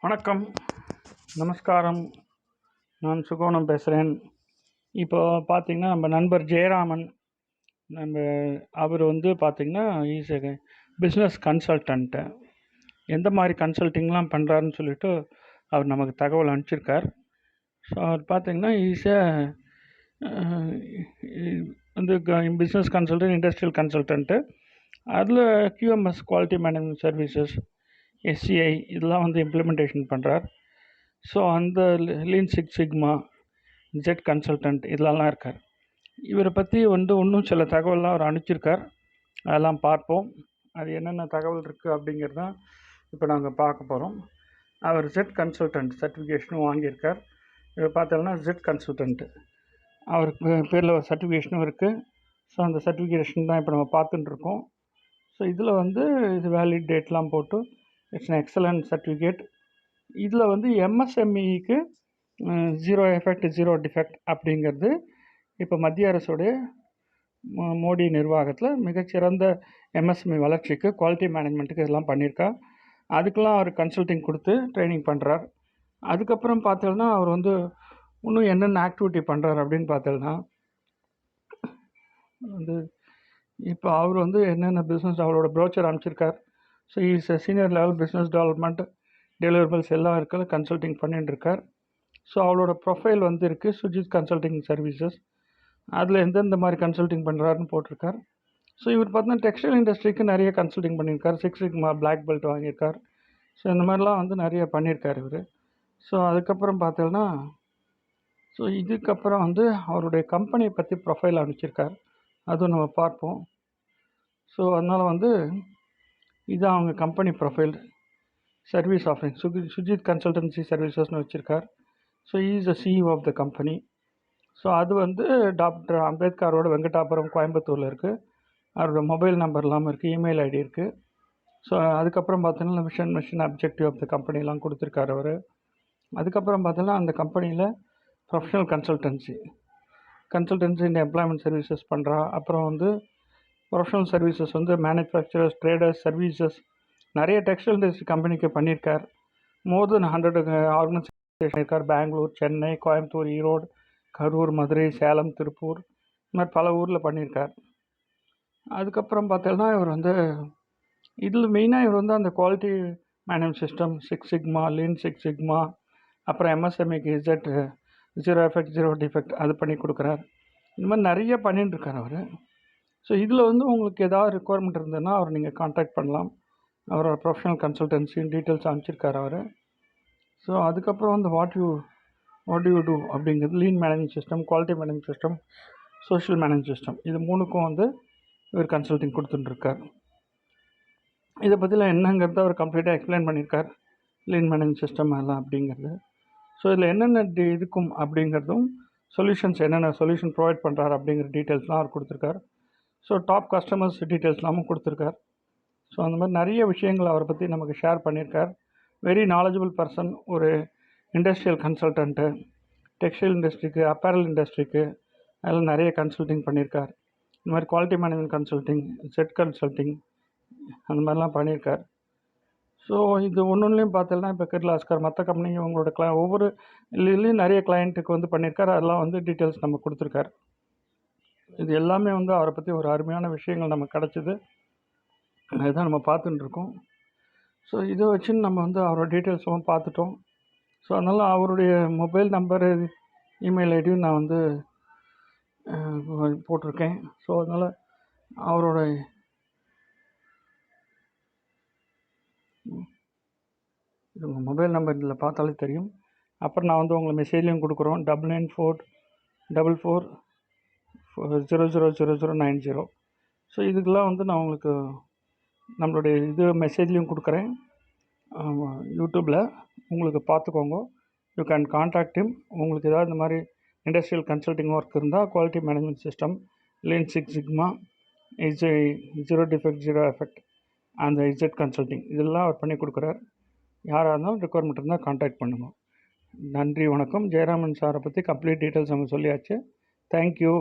வணக்கம், நமஸ்காரம். நான் சுகோணம் பேசுகிறேன். இப்போ பார்த்தீங்கன்னா, நம்ம நண்பர் ஜெயராமன், நம்ம அவர் பார்த்தீங்கன்னா, இஸ் எ பிஸ்னஸ் கன்சல்டன்ட்டு. எந்த மாதிரி கன்சல்ட்டிங்லாம் பண்ணுறாருன்னு சொல்லிட்டு அவர் நமக்கு தகவல் அனுப்பிச்சிருக்கார். ஸோ அவர் பார்த்தீங்கன்னா, இஸ் எ வந்து பிஸ்னஸ் கன்சல்டன்ட், இண்டஸ்ட்ரியல் கன்சல்டன்ட்டு. அதில் QMS, quality management services, SCI இதெல்லாம் இம்ப்ளிமெண்டேஷன் பண்ணுறார். ஸோ அந்த lean six sigma, ZED consultant இதெல்லாம் இருக்கார். இவரை பற்றி இன்னும் சில தகவல்லாம் அவர் அனுப்பிச்சிருக்கார். அதெல்லாம் பார்ப்போம். அது என்னென்ன தகவல் இருக்குது அப்படிங்கிறதான் இப்போ நாங்கள் பார்க்க போகிறோம். அவர் ஜெட் கன்சல்டன்ட் சர்டிஃபிகேஷனும் வாங்கியிருக்கார். இவர் பார்த்தோம்னா ஜெட் கன்சல்டன்ட்டு அவருக்கு பேரில் ஒரு சர்டிஃபிகேஷனும் இருக்குது. ஸோ அந்த சர்டிஃபிகேஷன் தான் இப்போ நம்ம பார்த்துட்டுருக்கோம். ஸோ இதில் இது வேலிட் டேட்லாம் போட்டு இட்ஸ் அன் எக்ஸலண்ட் சர்டிஃபிகேட். இதில் MSMEக்கு ஜீரோ எஃபெக்ட் ஜீரோ டிஃபெக்ட் அப்படிங்கிறது இப்போ மத்திய அரசுடைய மோடி நிர்வாகத்தில் மிகச்சிறந்த MSME வளர்ச்சிக்கு, குவாலிட்டி மேனேஜ்மெண்ட்டுக்கு இதெல்லாம் பண்ணியிருக்கா. அதுக்கெல்லாம் அவர் கன்சல்டிங் கொடுத்து ட்ரைனிங் பண்ணுறார். அதுக்கப்புறம் பார்த்தோம்னா அவர் இன்னும் என்னென்ன ஆக்டிவிட்டி பண்ணுறார் அப்படின்னு பார்த்தோம்னா, இப்போ அவர் என்னென்ன பிஸ்னஸ் அவரோட ப்ரோச்சர் அனுப்பிச்சிருக்கார். So is senior level business development deliverables எல்லாம் இருக்கிற கன்சல்டிங் பண்ணிட்டு இருக்கார். ஸோ அவளோட ப்ரொஃபைல் இருக்குது, சுஜித் கன்சல்டிங் சர்வீசஸ். அதில் எந்தெந்த மாதிரி கன்சல்டிங் பண்ணுறாருன்னு போட்டிருக்கார். ஸோ இவர் பார்த்தீங்கன்னா டெக்ஸ்டைல் இண்டஸ்ட்ரிக்கு நிறைய கன்சல்டிங் பண்ணியிருக்கார். 6 சிக்மா பிளாக் பெல்ட் வாங்கியிருக்கார். ஸோ இந்த மாதிரிலாம் நிறைய பண்ணியிருக்கார் இவர். ஸோ அதுக்கப்புறம் பார்த்தோம்னா, ஸோ இதுக்கப்புறம் அவருடைய கம்பெனியை பற்றி ப்ரொஃபைல் அனுப்பிச்சிருக்கார். அதுவும் நம்ம பார்ப்போம். ஸோ அதனால் இதுதான் அவங்க company profile. Service offering Sujith consultancy சர்வீசஸ்னு வச்சுருக்கார். So is the CEO of the company. So அது டாக்டர் அம்பேத்கரோட வெங்கடாபுரம், கோயம்புத்தூரில் இருக்குது. அவரோட மொபைல் நம்பர் இல்லாமல் இருக்குது, இமெயில் ஐடி இருக்குது. ஸோ அதுக்கப்புறம் பார்த்தீங்கன்னா மிஷன் அப்ஜெக்டிவ் ஆஃப் த கம்பெனிலாம் கொடுத்துருக்காரு அவர். அதுக்கப்புறம் பார்த்தீங்கன்னா அந்த கம்பெனியில் ப்ரொஃபஷனல் கன்சல்டன்சி இந்த எம்ப்ளாய்மெண்ட் சர்வீசஸ் பண்ணுறா. அப்புறம் professional services manufacturers, traders, services நிறைய டெக்ஸ்டைல் இண்டஸ்ட்ரி கம்பெனிக்கு பண்ணியிருக்கார். மோர் தென் 100 ஆர்கனைசேஷன் இருக்கார். பெங்களூர், சென்னை, கோயம்புத்தூர், ஈரோடு, கரூர், மதுரை, சேலம், திருப்பூர் இந்த மாதிரி பல ஊரில் பண்ணியிருக்கார். அதுக்கப்புறம் பார்த்தோம்னா இவர் இதில் மெயினாக இவர் அந்த quality management system, 6 sigma, lean 6 sigma, அப்புறம் MSMEக்கு Z zero effect zero defect அது பண்ணி கொடுக்குறார். இந்த மாதிரி நிறைய பண்ணிட்டு இருக்கார் அவர். ஸோ இதில் உங்களுக்கு ஏதாவது ரெக்குவயர்மெண்ட் இருந்ததுன்னா அவர் நீங்கள் கான்டாக்ட் பண்ணலாம். அவரோட ப்ரொஃபஷனல் கன்சல்டன்சி டீட்டெயில்ஸ் அனுப்பிச்சிருக்கார் அவர். ஸோ அதுக்கப்புறம் வாட் யூ டூ அப்படிங்கிறது lean management system, quality management system, social management system, இது மூணுக்கும் இவர் கன்சல்டிங் கொடுத்துட்டுருக்கார். இதை பற்றிலாம் என்னங்கிறத அவர் கம்ப்ளீட்டாக எக்ஸ்பிளைன் பண்ணியிருக்கார். லீன் மேனேஜ்மெண்ட் சிஸ்டம் எல்லாம் அப்படிங்கிறது. ஸோ இதில் என்னென்ன இருக்கும் அப்படிங்கிறதும், சொல்யூஷன்ஸ் என்னென்ன சொல்யூஷன் ப்ரொவைட் பண்ணுறாரு அப்படிங்கிற டீட்டெயில்ஸ்லாம் அவர் கொடுத்துருக்கார். ஸோ டாப் கஸ்டமர்ஸ் டீட்டெயில்ஸ்லாமும் கொடுத்துருக்கார். ஸோ அந்த மாதிரி நிறைய விஷயங்கள் அவரை பற்றி நமக்கு ஷேர் பண்ணியிருக்கார். Very knowledgeable person. ஒரு இண்டஸ்ட்ரியல் கன்சல்டன்ட்டு, டெக்ஸ்டைல் இண்டஸ்ட்ரிக்கு, அப்பேரல் இண்டஸ்ட்ரிக்கு அதெல்லாம் நிறைய கன்சல்டிங் பண்ணியிருக்கார். இந்த மாதிரி quality management consulting, set consulting அந்த மாதிரிலாம் பண்ணியிருக்கார். ஸோ இது ஒன்றுலையும் பார்த்தோம்னா இப்போ கிர்லாஸ்கர் மற்ற கம்பெனி உங்களோட ஒவ்வொரு இதுலேயும் நிறைய கிளைண்ட்டுக்கு பண்ணியிருக்கார். அதெல்லாம் டீட்டெயில்ஸ் நம்ம கொடுத்துருக்கார். இது எல்லாமே அவரை பற்றி ஒரு அருமையான விஷயங்கள் நமக்கு கிடச்சிது. அதுதான் நம்ம பார்த்துட்டுருக்கோம். ஸோ இதை வச்சு நம்ம அவரோட டீட்டெயில்ஸும் பார்த்துட்டோம். ஸோ அதனால் அவருடைய மொபைல் நம்பரு, இமெயில் ஐடியும் நான் போட்டிருக்கேன். ஸோ அதனால் அவரோட இது உங்கள் மொபைல் நம்பர் இதில் பார்த்தாலே தெரியும். அப்புறம் நான் உங்களை மெசேஜ்லேயும் கொடுக்குறோம். 9944000090. ஸோ இதுக்கெல்லாம் நான் உங்களுக்கு நம்மளுடைய இது மெசேஜ்லேயும் கொடுக்குறேன். யூடியூப்பில் உங்களுக்கு பார்த்துக்கோங்க. You can contact him. உங்களுக்கு ஏதாவது இந்த மாதிரி இண்டஸ்ட்ரியல் கன்சல்டிங் ஒர்க் இருந்தால், quality management system, lean 6 sigma, zero defect zero effect, அந்த இசட் கன்சல்டிங் இதெல்லாம் அவர் பண்ணி கொடுக்குறார். யாராக இருந்தாலும் ரெக்குவயர்மெண்ட் இருந்தால் கான்டாக்ட் பண்ணுங்கள். நன்றி, வணக்கம். ஜெயராமன் சாரை பற்றி கம்ப்ளீட் டீட்டெயில்ஸ் நம்ம சொல்லியாச்சு. தேங்க்யூ.